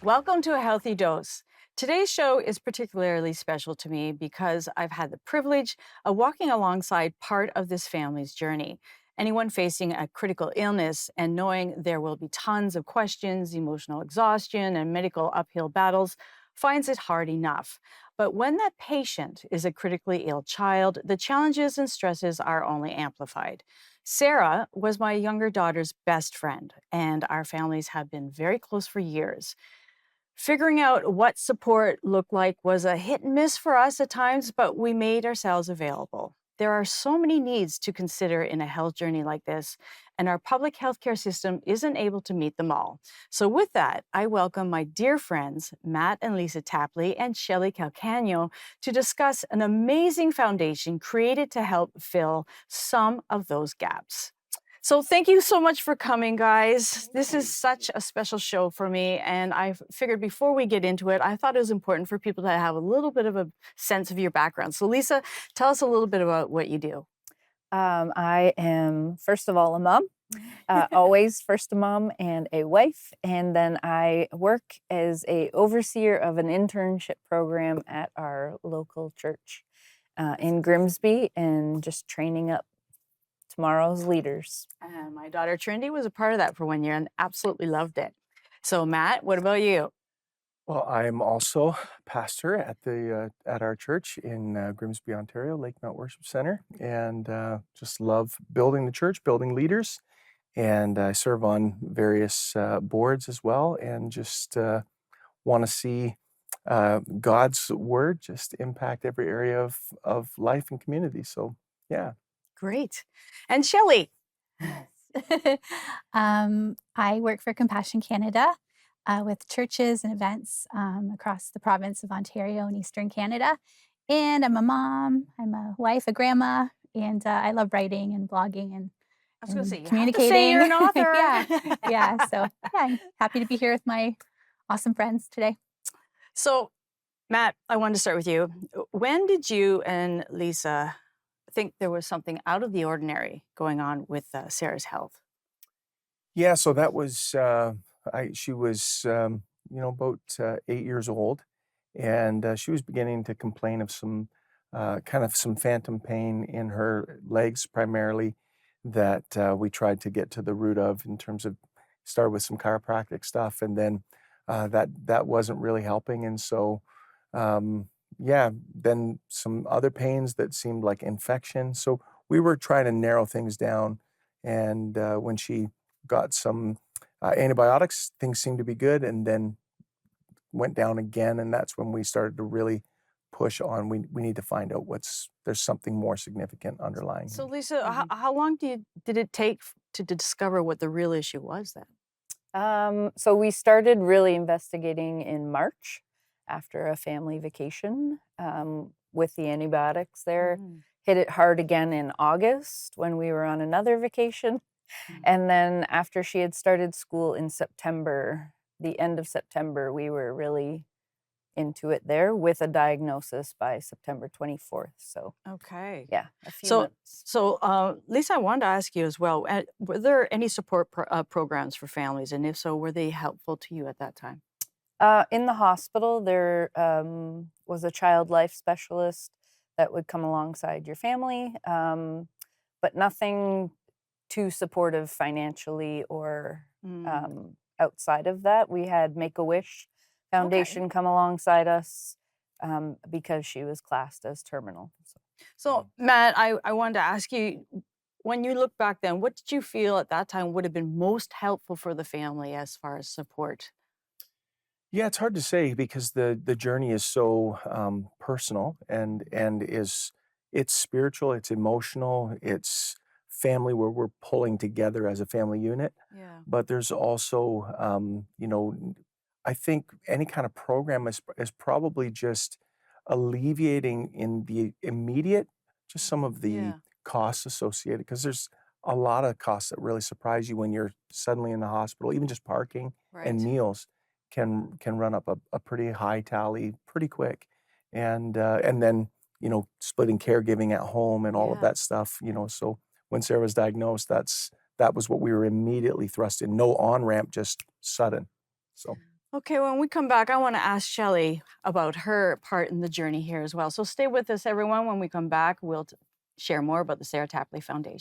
Welcome to A Healthy Dose. Today's show is particularly special to me because I've had the privilege of walking alongside part of this family's journey. Anyone facing a critical illness and knowing there will be tons of questions, emotional exhaustion, and medical uphill battles finds it hard enough. But when that patient is a critically ill child, the challenges and stresses are only amplified. Sarah was my younger daughter's best friend, and our families have been very close for years. Figuring out what support looked like was a hit and miss for us at times, but we made ourselves available. There are so many needs to consider in a health journey like this, and our public healthcare system isn't able to meet them all. So, with that, I welcome my dear friends, Matt and Lisa Tapley and Shelly Calcagno, to discuss an amazing foundation created to help fill some of those gaps. So thank you so much for coming, guys. This is such a special show for me. And I figured before we get into it, I thought it was important for people to have a little bit of a sense of your background. So Lisa, tell us a little bit about what you do. I am, first of all, a mom, always first a mom and a wife. And then I work as a overseer of an internship program at our local church in Grimsby and just training up tomorrow's leaders. And my daughter Trinity was a part of that for 1 year and absolutely loved it. So Matt, what about you? Well, I'm also pastor at our church in Grimsby, Ontario, Lake Mount Worship Center, and just love building the church, building leaders, and I serve on various boards as well, and just want to see God's word just impact every area of life and community. So, yeah. Great. And Shelly. I work for Compassion Canada with churches and events across the province of Ontario and Eastern Canada. And I'm a mom, I'm a wife, a grandma, and I love writing and blogging and, I was going to say, you communicating. have to say you're an author. yeah. So I'm happy to be here with my awesome friends today. So, Matt, I wanted to start with you. When did you and Lisa think there was something out of the ordinary going on with Sarah's health? Yeah, so that was she was about 8 years old, and she was beginning to complain of some some phantom pain in her legs primarily that we tried to get to the root of in terms of start with some chiropractic stuff, and then that wasn't really helping, and so yeah, then some other pains that seemed like infection. So we were trying to narrow things down, and when she got some antibiotics, things seemed to be good, and then went down again, and that's when we started to really push on. We need to find out there's something more significant underlying. So, Lisa, how long did it take to discover what the real issue was then? So we started really investigating in March after a family vacation with the antibiotics there. Hit it hard again in August when we were on another vacation. And then after she had started school in September, the end of September, we were really into it there with a diagnosis by September 24th. So, Okay. yeah, a few months. So, Lisa, I wanted to ask you as well, were there any support programs for families? And if so, were they helpful to you at that time? In the hospital, there was a child life specialist that would come alongside your family, but nothing too supportive financially or outside of that. We had Make-A-Wish Foundation come alongside us because she was classed as terminal. So, Matt, I wanted to ask you, when you look back then, what did you feel at that time would have been most helpful for the family as far as support? Yeah, it's hard to say because the journey is so personal and it's spiritual, it's emotional, it's family where we're pulling together as a family unit. Yeah. But there's also I think any kind of program is probably just alleviating in the immediate just some of the Yeah. costs associated, because there's a lot of costs that really surprise you when you're suddenly in the hospital. Even just parking and Right. meals can run up a pretty high tally pretty quick, and then splitting caregiving at home and all of Yeah. that stuff. So when Sarah was diagnosed, that was what we were immediately thrust in. No on ramp, just sudden. So. Okay, when we come back, I want to ask Shelly about her part in the journey here as well. So stay with us, everyone. When we come back, we'll share more about the Sarah Tapley Foundation.